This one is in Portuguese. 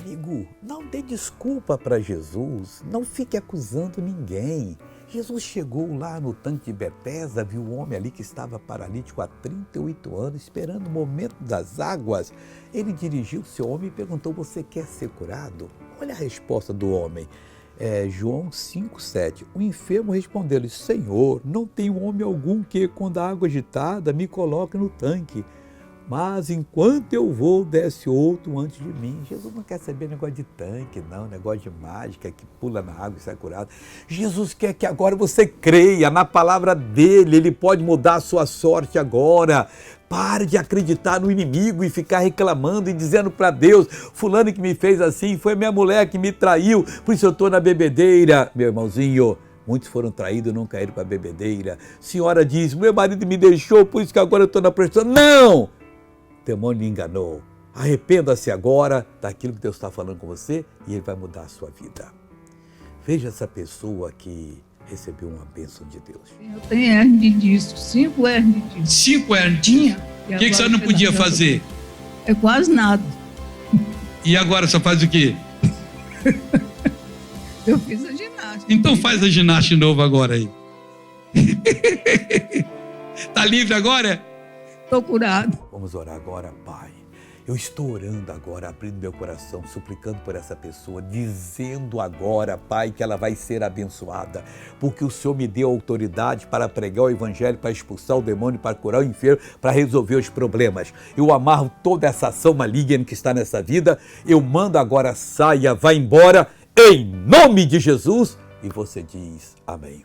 Amigo, não dê desculpa para Jesus, não fique acusando ninguém. Jesus chegou lá no tanque de Betesda, viu o homem ali que estava paralítico há 38 anos, esperando o momento das águas. Ele dirigiu-se ao homem e perguntou: você quer ser curado? Olha a resposta do homem. João 5,7. O enfermo respondeu-lhe: Senhor, não tenho homem algum que, quando a água agitada, me coloque no tanque. Mas enquanto eu vou, desce outro antes de mim. Jesus não quer saber negócio de tanque, não, negócio de mágica, que pula na água e sai curado. Jesus quer que agora você creia na palavra dele, ele pode mudar a sua sorte agora. Pare de acreditar no inimigo e ficar reclamando e dizendo para Deus: fulano que me fez assim, foi minha mulher que me traiu, por isso eu estou na bebedeira. Meu irmãozinho, muitos foram traídos e não caíram para a bebedeira. Senhora diz: meu marido me deixou, por isso que agora eu estou na prostituição. Não! O demônio lhe enganou. Arrependa-se agora daquilo que Deus está falando com você e ele vai mudar a sua vida. Veja essa pessoa que recebeu uma bênção de Deus. Eu tenho hernia de disco, 5 hernias de disco. 5 hernias? Tinha? O que você não podia fazer? É quase nada. E agora você faz o quê? Eu fiz a ginástica. Então faz a ginástica de novo agora aí. Tá livre agora? Estou curado. Vamos orar agora, Pai. Eu estou orando agora, abrindo meu coração, suplicando por essa pessoa, dizendo agora, Pai, que ela vai ser abençoada, porque o Senhor me deu autoridade para pregar o Evangelho, para expulsar o demônio, para curar o enfermo, para resolver os problemas. Eu amarro toda essa ação maligna que está nessa vida, eu mando agora, saia, vá embora, em nome de Jesus, e você diz amém.